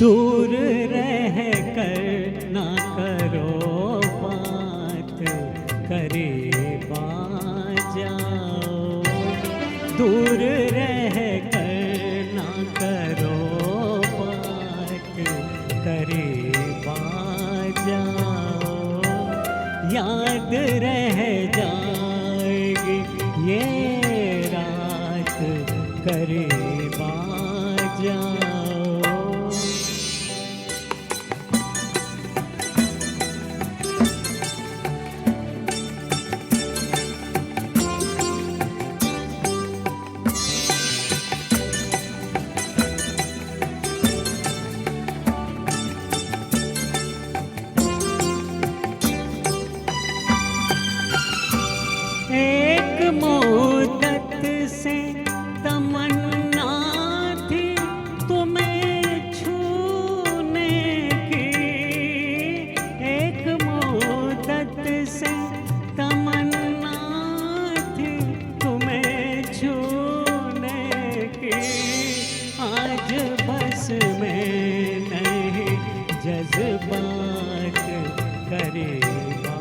दूर रह कर ना करो बात, करीब आ जाओ। दूर रह कर ना करो बात, करीब आ जाओ। याद रह जाएगी ये रात, करीब आ जाओ। एक मुद्दत से तमन्ना थी तुम्हें छूने की, एक मुद्दत से तमन्ना थी तुम्हें छूने की। आज बस में नहीं जज्बात, करीब आ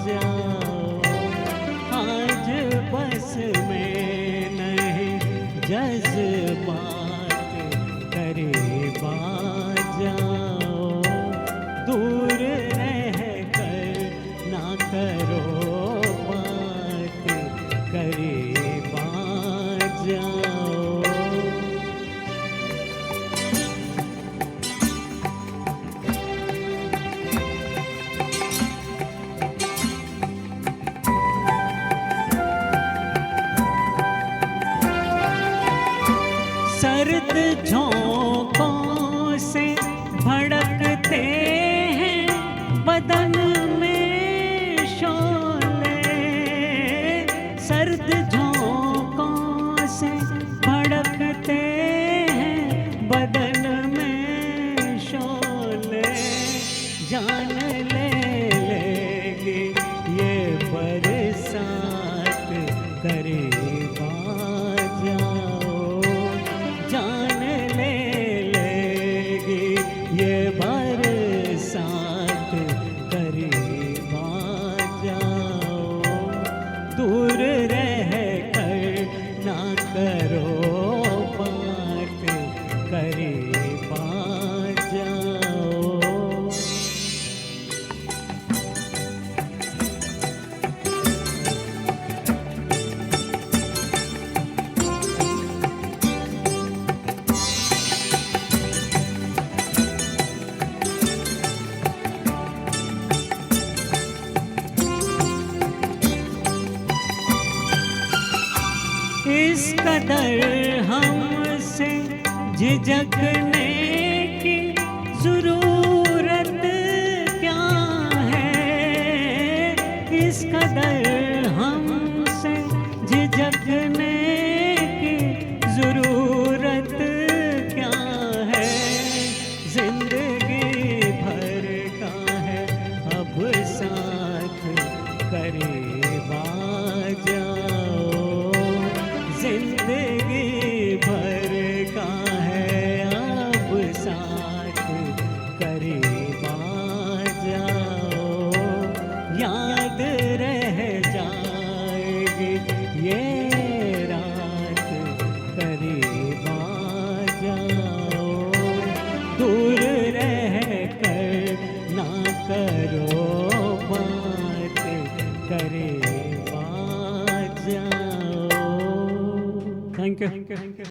जाओ। आज बस में नहीं जज्बात, करीब आ जाओ। दूर रह कर ना करो बात, करीब आ जाओ। सर्द झोंकों से भड़कते हैं बदन में शोले। सर्द झोंकों से भड़कते हैं बदन में शोले। जान ले लेगी ये बरसात, करीब आ जाओ। जान ले लेगी ये बरसात, करीब आ जाओ। दूर रह कर ना करो बात, करीब आ जाओ। इस कदर हमसे झिझकने की ज़रूरत क्या है। इस कदर हमसे झिझकने की ज़रूरत क्या है। जिंदगी भर का है अब साथ, करीब आ जाओ। जिंदगी भर का है अब साथ, करीब आ जाओ। याद रह जाएगी ये रात, करीब आ जाओ। दूर रह कर ना करो बात, करीब आ जाओ। Thank you.